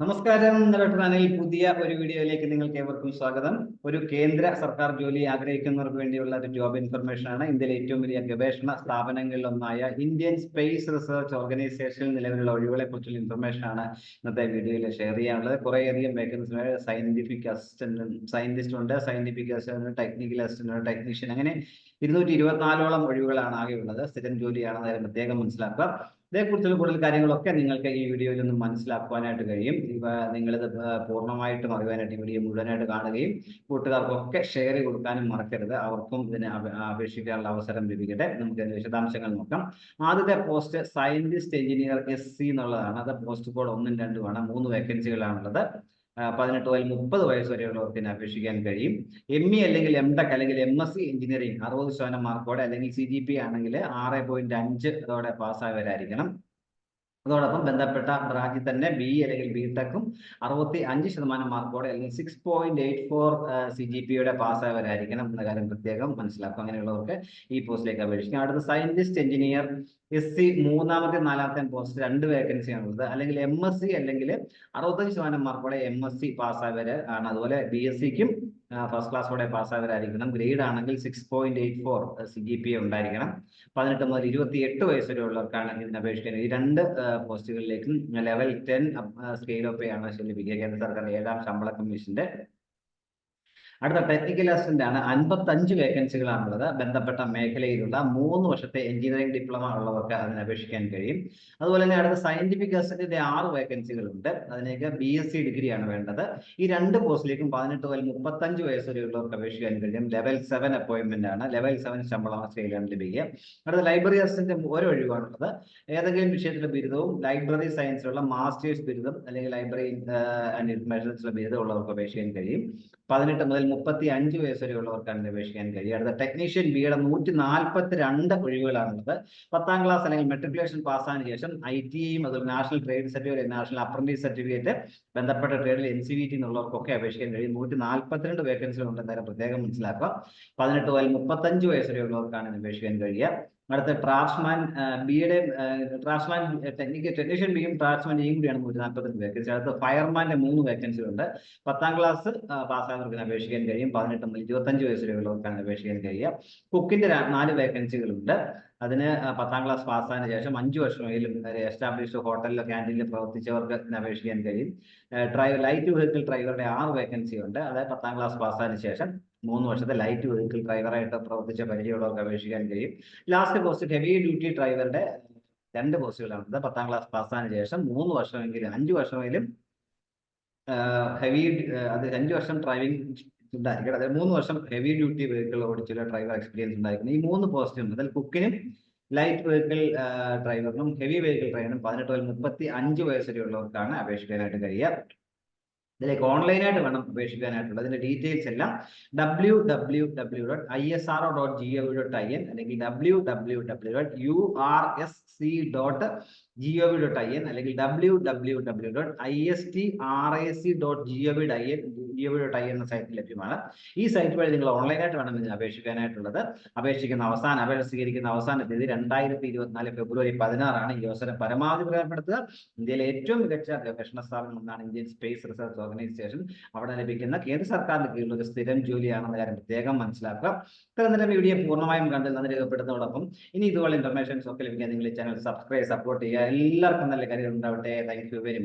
നമസ്കാരം. നവട്രാനിൽ പുതിയ ഒരു വീഡിയോയിലേക്ക് നിങ്ങൾക്ക് ഏവർക്കും സ്വാഗതം. ഒരു കേന്ദ്ര സർക്കാർ ജോലി ആഗ്രഹിക്കുന്നവർക്ക് വേണ്ടിയുള്ള ഒരു ജോബ് ഇൻഫർമേഷൻ ആണ്. ഇന്ത്യയിലെ ഏറ്റവും വലിയ ഗവേഷണ സ്ഥാപനങ്ങളിലൊന്നായ ഇന്ത്യൻ സ്പേസ് റിസർച്ച് ഓർഗനൈസേഷനിൽ നിലവിലുള്ള ഒഴിവുകളെ കുറിച്ചുള്ള ഇൻഫർമേഷൻ ആണ് ഇന്നത്തെ വീഡിയോയിൽ ഷെയർ ചെയ്യാനുള്ളത്. കുറേയധികം വേക്കൻസി സയന്റിഫിക് അസിസ്റ്റന്റ് സയന്റിസ്റ്റ് ഉണ്ട്, scientific assistant, technical assistant, technician, അങ്ങനെ 224ഓളം ഒഴിവുകളാണ് ആകെയുള്ളത്. സ്ഥിരം ജോലിയാണെന്ന് കാര്യം പ്രത്യേകം മനസ്സിലാക്കുക. ഇതേക്കുറിച്ചുള്ള കൂടുതൽ കാര്യങ്ങളൊക്കെ നിങ്ങൾക്ക് ഈ വീഡിയോയിൽ നിന്ന് മനസ്സിലാക്കുവാനായിട്ട് കഴിയും. നിങ്ങളിത് പൂർണ്ണമായിട്ടും അറിയാനായിട്ട് ഈ വീഡിയോ മുഴുവനായിട്ട് കാണുകയും കൂട്ടുകാർക്കൊക്കെ ഷെയർ കൊടുക്കാനും മറക്കരുത്. അവർക്കും ഇതിന് അപേക്ഷിക്കാനുള്ള അവസരം ലഭിക്കട്ടെ. നമുക്ക് ഇതിന്റെ വിശദാംശങ്ങൾ നോക്കാം. ആദ്യത്തെ പോസ്റ്റ് സയന്റിസ്റ്റ് എഞ്ചിനീയർ SC എന്നുള്ളതാണ്. അത് പോസ്റ്റ് കോഡ് 1ഉം 2ഉമാണ്. 3 വേക്കൻസികളാണുള്ളത്. 18 മുതൽ 30 വയസ്സ് വരെയുള്ളവർക്ക് അപേക്ഷിക്കാൻ കഴിയും. ME അല്ലെങ്കിൽ MTech അല്ലെങ്കിൽ MSc എഞ്ചിനീയറിംഗ് 60% മാർക്കോടെ അല്ലെങ്കിൽ CGPA ആണെങ്കിൽ 6.5 അതോടെ പാസ്സായവരായിരിക്കണം. അതോടൊപ്പം ബന്ധപ്പെട്ട ബ്രാഞ്ചിൽ തന്നെ BE അല്ലെങ്കിൽ BTechഉം 65% മാർക്കോടെ അല്ലെങ്കിൽ 6.84 CGPA പാസ്സായവരായിരിക്കണം എന്ന കാര്യം പ്രത്യേകം മനസ്സിലാക്കും. അങ്ങനെയുള്ളവർക്ക് ഈ പോസ്റ്റിലേക്ക് അപേക്ഷിക്കാം. അടുത്ത സയന്റിസ്റ്റ് എഞ്ചിനീയർ SC 3ാമത്തെ 4ാമത്തെ പോസ്റ്റ് 2 വേക്കൻസിയാണുള്ളത്. അല്ലെങ്കിൽ MSc അല്ലെങ്കിൽ 65% മാർക്കോടെ MSc പാസ്സായവര് ആണ്. അതുപോലെ BScക്കും ഫസ്റ്റ് ക്ലാസ്സോടെ പാസ്സായവരായിരിക്കണം. ഗ്രേഡ് ആണെങ്കിൽ 6.84 CGPA ഉണ്ടായിരിക്കണം. 18 മുതൽ 28 വയസ്സ് വരെയുള്ളവർക്കാണ് ഇതിന് അപേക്ഷിക്കുന്നത്. ഈ 2 പോസ്റ്റുകളിലേക്കും ലെവൽ 10 സ്കെയിൽ ഓഫ് പേ ആണ് ലഭിക്കുക. കേന്ദ്ര സർക്കാർ 7ാം ശമ്പള കമ്മീഷന്റെ. അടുത്ത ടെക്നിക്കൽ അസിസ്റ്റന്റ് ആണ്. 55 വേക്കൻസികളാണുള്ളത്. ബന്ധപ്പെട്ട മേഖലയിലുള്ള 3 വർഷത്തെ എഞ്ചിനീയറിംഗ് ഡിപ്ലോമ ഉള്ളവർക്ക് അതിന് അപേക്ഷിക്കാൻ കഴിയും. അതുപോലെ തന്നെ അടുത്ത സയന്റിഫിക് അസിസ്റ്റന്റിന്റെ 6 വേക്കൻസികളുണ്ട്. അതിനേക്ക് BSc ഡിഗ്രിയാണ് വേണ്ടത്. ഈ 2 പോസ്റ്റിലേക്കും 18 മുതൽ 35 വയസ്സ് വരെയുള്ളവർക്ക് അപേക്ഷിക്കാൻ കഴിയും. ലെവൽ 7 അപ്പോയിന്റ്മെന്റ് ആണ്. ലെവൽ 7 ശമ്പളം സ്കെയിലാണ് ലഭിക്കുക. അടുത്ത ലൈബ്രറി അസിസ്റ്റന്റ് ഒരു ഒഴിവാണുള്ളത്. ഏതെങ്കിലും വിഷയത്തിലെ ബിരുദവും ലൈബ്രറി സയൻസിലുള്ള മാസ്റ്റേഴ്സ് ബിരുദം അല്ലെങ്കിൽ ലൈബ്രറി ആൻഡ് ഇൻഫർമേഷൻസിലെ ബിരുദം ഉള്ളവർക്ക് അപേക്ഷിക്കാൻ കഴിയും. 18 മുതൽ 35 വയസ്സ് വരെയുള്ളവർക്കാണ് അപേക്ഷിക്കാൻ കഴിയും. അടുത്ത ടെക്നീഷ്യൻ BEd 142 ഒഴിവുകളാണുള്ളത്. 10ാം ക്ലാസ് അല്ലെങ്കിൽ മെട്രിക്കുലേഷൻ പാസ്സായതിനു ശേഷം ITIയും അതുപോലെ national trade certificate, national apprentice certificate, ബന്ധപ്പെട്ട ട്രേഡിൽ NCVT എന്നുള്ളവർക്കൊക്കെ അപേക്ഷിക്കാൻ കഴിയും. 142 വേക്കൻസികൾ ഉണ്ടെന്ന് പ്രത്യേകം മനസ്സിലാക്കുക. 18 മുതൽ 35 വയസ്സ് വരെയുള്ളവർക്കാണ് അപേക്ഷിക്കാൻ കഴിയുക. അടുത്ത ഡ്രാഫ്റ്റ്സ്മാൻ BEd ഡ്രാഫ്റ്റ്സ്മാൻ ടെക്നീഷ്യൻ BEയും ഡ്രാഫ്റ്റ്സ്മാൻ Eയും കൂടിയാണ് 142 വേക്കൻസി. അടുത്ത ഫയർമാന്റെ 3 വേക്കൻസികളുണ്ട്. 10ാം ക്ലാസ് പാസ്സായവർക്ക് അപേക്ഷിക്കാൻ കഴിയും. 18 മുതൽ 25 വയസ്സ് വരെയുള്ളവർക്കാണ് അപേക്ഷിക്കാൻ കഴിയുക. കുക്കിന്റെ 4 വേക്കൻസികളുണ്ട്. അതിന് 10ാം ക്ലാസ് പാസ്സായതിനു ശേഷം 5 വർഷമെങ്കിലും എസ്റ്റാബ്ലിഷ്ഡ് ഹോട്ടലിലോ ക്യാൻറ്റീനിലോ പ്രവർത്തിച്ചവർക്ക് അപേക്ഷിക്കാൻ കഴിയും. ലൈറ്റ് വെഹിക്കിൾ ഡ്രൈവറുടെ 6 വേക്കൻസി ഉണ്ട്. അതായത് 10ാം ക്ലാസ് പാസ്സായതിനു ശേഷം 3 വർഷത്തെ ലൈറ്റ് വെഹിക്കിൾ ഡ്രൈവറായിട്ട് പ്രവർത്തിച്ച പരിചയമുള്ളവർക്ക് അപേക്ഷിക്കാൻ കഴിയും. ലാസ്റ്റ് പോസ്റ്റ് ഹെവി ഡ്യൂട്ടി ഡ്രൈവറുടെ 2 പോസ്റ്റുകളാണ്. 10ാം ക്ലാസ് പാസ്സായതിനു ശേഷം 3 വർഷമെങ്കിലും 5 വർഷമെങ്കിലും അത് 5 വർഷം ഡ്രൈവിംഗ് ഉണ്ടായിരിക്കണം. അതായത് 3 വർഷം ഹെവി ഡ്യൂട്ടി വെഹിക്കിൾ ഓടിച്ചുള്ള ഡ്രൈവർ എക്സ്പീരിയൻസ് ഉണ്ടായിരിക്കണം. ഈ 3 പോസ്റ്റുണ്ട്. അതിൽ കുക്കിനും ലൈറ്റ് വെഹിക്കിൾ ഡ്രൈവറിനും ഹെവി വെഹിക്കിൾ ഡ്രൈവറിനും 18 മുതൽ 35 വയസ്സ് വരെയുള്ളവർക്കാണ് അപേക്ഷിക്കാനായിട്ട് കഴിയുക. ഇതിലേക്ക് ഓൺലൈനായിട്ട് വേണം അപേക്ഷിക്കാനായിട്ടുള്ളത്. ഇതിന്റെ ഡീറ്റെയിൽസ് എല്ലാം www.isro.gov.in അല്ലെങ്കിൽ www.ursc.gov.in അല്ലെങ്കിൽ www.istrac.gov.in എന്ന സൈറ്റിൽ ലഭ്യമാണ്. ഈ സൈറ്റ് വഴി നിങ്ങൾ ഓൺലൈനായിട്ട് വേണം ഇതിന് അപേക്ഷിക്കാനായിട്ടുള്ളത്. അപേക്ഷ സ്വീകരിക്കുന്ന അവസാന തീയതി 2024 ഫെബ്രുവരി 16 ഈ അവസരം പരമാവധി പ്രയോജനപ്പെടുത്തുക. ഇന്ത്യയിലെ ഏറ്റവും മികച്ച ഗവേഷണ സ്ഥാപനം ഒന്നാണ് ഇന്ത്യൻ സ്പേസ് റിസർച്ച് ഓർഗനൈസേഷൻ. അവിടെ ലഭിക്കുന്ന കേന്ദ്ര സർക്കാരിന് കീഴിലുള്ള ഒരു സ്ഥിരം ജോലിയാണെന്ന കാര്യം പ്രത്യേകം മനസ്സിലാക്കുക. ഇത്തരം വീഡിയോ പൂർണ്ണമായും കണ്ട് നന്ദി രേഖപ്പെടുത്തുന്നതോടൊപ്പം ഇനി ഇതുപോലെ ഇൻഫർമേഷൻസ് ഒക്കെ ലഭിക്കാൻ നിങ്ങൾ ഈ ചാനൽ സബ്സ്ക്രൈബ് സപ്പോർട്ട് ചെയ്യുക. എല്ലാവർക്കും നല്ല കാര്യം ഉണ്ടാവട്ടെ. Thank you very much.